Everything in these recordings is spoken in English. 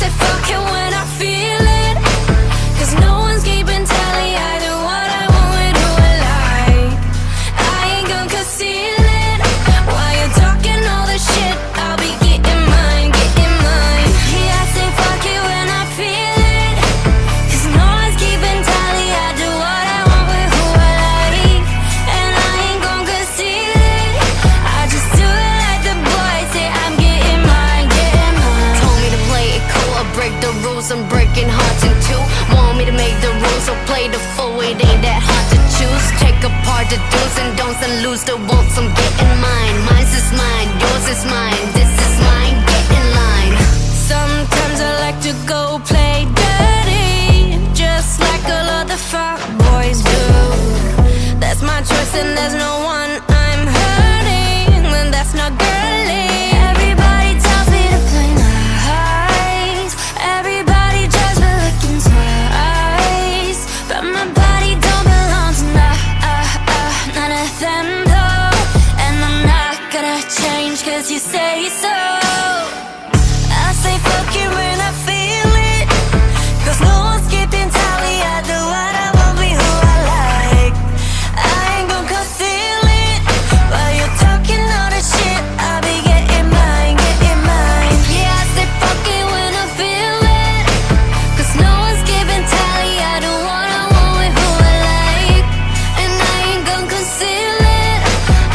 say fuck it when I feel it, 'cause no one's keeping tally. I do what I want with who I like. I ain't gonna conceal it. While you're talking all this shit, I'll be getting mine, getting mine. Yeah, I say fuck it when I feel it, 'cause no one's keeping tally. I do what I want with who I like, and I ain't gonna conceal it. I just do it like the boys say. I'm getting mine, getting mine. Told me to play it cool, I break the rules. I'm breaking hearts in two. Want me to make the rules, so play the fool. It ain't that hard to choose. Take apart the do's and don'ts and lose the wants. I'm getting mine. Mine's is mine, yours is mine. This is mine, get in line. Sometimes I like to go play dirty, just like all other fuck boys do. That's my choice and there's no one I'm hurting, and that's not girly. Everybody tells me to play nice. Everybody judges me looking twice, but my body don't belong to none of them though. And I'm not gonna change 'cause you say so. I say fuck it when I feel it, 'cause no one's keeping tally. I do what I want, be who I like. I ain't gonna conceal it. While you're talking all this shit, I'll be getting mine, getting mine. Yeah, I say fuck it when I feel it, 'cause no one's keeping tally. I do what I want with who I like, and I ain't gonna conceal it.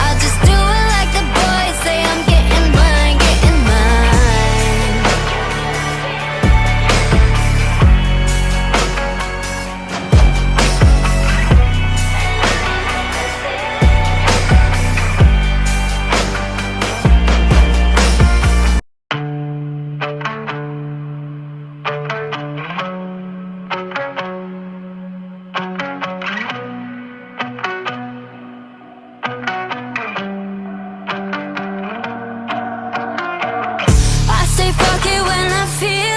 I just do it like the boys say. I'm getting mine, getting mine. I say fuck it when I feel